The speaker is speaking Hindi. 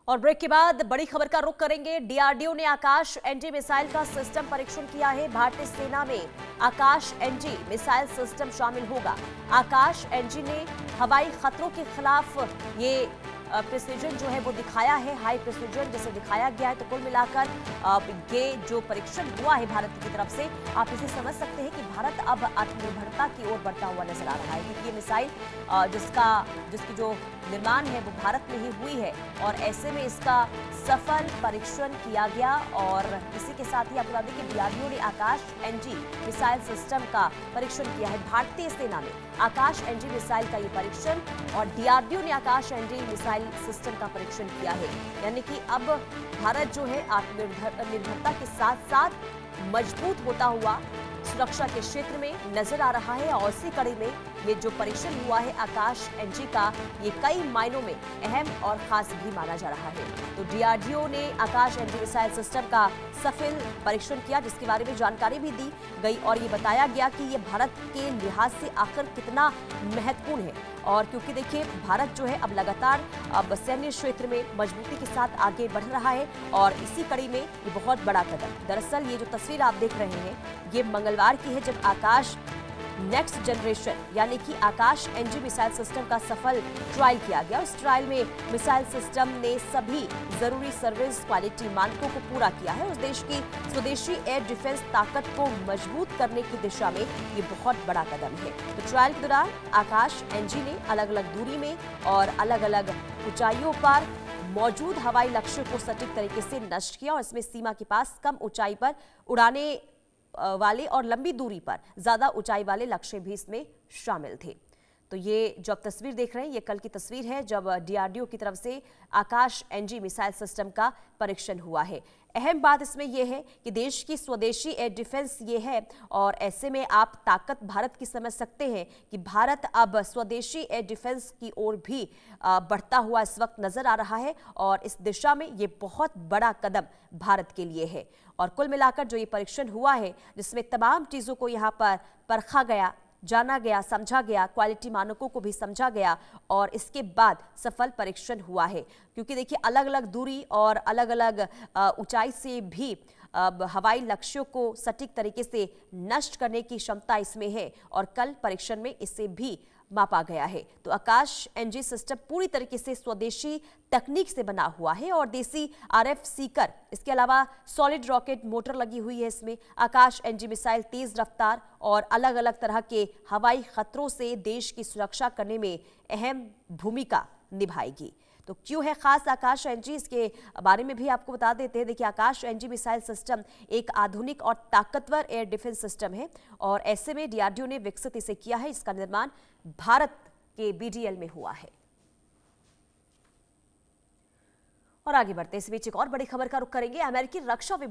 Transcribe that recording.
और ब्रेक के बाद बड़ी खबर का रुख करेंगे। डीआरडीओ ने आकाश एनजी मिसाइल का सिस्टम परीक्षण किया है। भारतीय सेना में आकाश एनजी मिसाइल सिस्टम शामिल होगा। आकाश एनजी ने हवाई खतरों के खिलाफ ये प्रिसीजन जो है वो दिखाया है, हाई प्रिसीजन जिसे दिखाया गया है। तो कुल मिलाकर ये जो परीक्षण हुआ है भारत की तरफ से, आप इसे समझ सकते हैं कि भारत अब आत्मनिर्भरता की ओर बढ़ता हुआ नजर आ रहा है, क्योंकि ये मिसाइल जिसकी जो निर्माण है वो भारत में ही हुई है और ऐसे में इसका सफल परीक्षण किया गया। और इसी के साथ ही आपको बता दें कि डीआरडीओ ने आकाश एनजी मिसाइल सिस्टम का परीक्षण किया है। भारतीय सेना में आकाश एनजी मिसाइल का ये परीक्षण और डीआरडीओ ने आकाश एनजी मिसाइल सिस्टम का परीक्षण किया है। यानी कि अब भारत जो है आत्मनिर्भरता के साथ साथ मजबूत होता हुआ सुरक्षा के क्षेत्र में नजर आ रहा है। और इसी कड़ी में ये जो परीक्षण हुआ है आकाश एनजी का, ये कई मायनों में अहम और खास भी माना जा रहा है। तो डीआरडीओ ने आकाश एनजी मिसाइल सिस्टम का सफल परीक्षण किया, जिसके बारे में जानकारी भी दी गई और ये बताया गया कि ये भारत के लिहाज से आखिर कितना महत्वपूर्ण है। और क्योंकि देखिए भारत जो है अब लगातार सैन्य क्षेत्र में मजबूती के साथ आगे बढ़ रहा है और इसी कड़ी में ये बहुत बड़ा कदम। दरअसल ये जो तस्वीर आप देख रहे हैं ये मंगलवार की है, जब आकाश नेक्स्ट जनरेशन यानी कि आकाश एनजी मिसाइल सिस्टम का सफल ट्रायल किया गया। उस ट्रायल में मिसाइल सिस्टम ने सभी जरूरी सर्विस क्वालिटी मानकों को पूरा किया है। उस देश की स्वदेशी एयर डिफेंस ताकत को मजबूत करने की दिशा में ये बहुत बड़ा कदम है। तो ट्रायल के दौरान आकाश एनजी ने अलग अलग दूरी में और अलग अलग ऊंचाइयों पर मौजूद हवाई लक्ष्य को सटीक तरीके से नष्ट किया और इसमें सीमा के पास कम ऊंचाई पर उड़ाने वाले और लंबी दूरी पर ज्यादा ऊंचाई वाले लक्ष्य भी इसमें शामिल थे। तो ये जो आप तस्वीर देख रहे हैं ये कल की तस्वीर है, जब डीआरडीओ की तरफ से आकाश एनजी मिसाइल सिस्टम का परीक्षण हुआ है। अहम बात इसमें यह है कि देश की स्वदेशी एयर डिफेंस ये है और ऐसे में आप ताकत भारत की समझ सकते हैं कि भारत अब स्वदेशी एयर डिफेंस की ओर भी बढ़ता हुआ इस वक्त नजर आ रहा है और इस दिशा में ये बहुत बड़ा कदम भारत के लिए है। और कुल मिलाकर जो ये परीक्षण हुआ है जिसमें तमाम चीजों को यहाँ पर परखा गया, जाना गया, समझा गया, क्वालिटी मानकों को भी समझा गया और इसके बाद सफल परीक्षण हुआ है। क्योंकि देखिए अलग अलग दूरी और अलग अलग ऊंचाई से भी हवाई लक्ष्यों को सटीक तरीके से नष्ट करने की क्षमता इसमें है और कल परीक्षण में इसे भी मापा गया है। तो आकाश एनजी सिस्टम पूरी तरीके से स्वदेशी तकनीक से बना हुआ है और देसी आरएफ सीकर, इसके अलावा सॉलिड रॉकेट मोटर लगी हुई है इसमें। आकाश एनजी मिसाइल तेज रफ्तार और अलग अलग तरह के हवाई खतरों से देश की सुरक्षा करने में अहम भूमिका निभाएगी। तो क्यों है खास आकाश एनजी, इसके बारे में भी आपको बता देते हैं। देखिए आकाश एनजी मिसाइल सिस्टम एक आधुनिक और ताकतवर एयर डिफेंस सिस्टम है और ऐसे में डीआरडीओ ने विकसित इसे किया है। इसका निर्माण भारत के बीडीएल में हुआ है। और आगे बढ़ते इस बीच एक और बड़ी खबर का रुख करेंगे। अमेरिकी रक्षा विभाग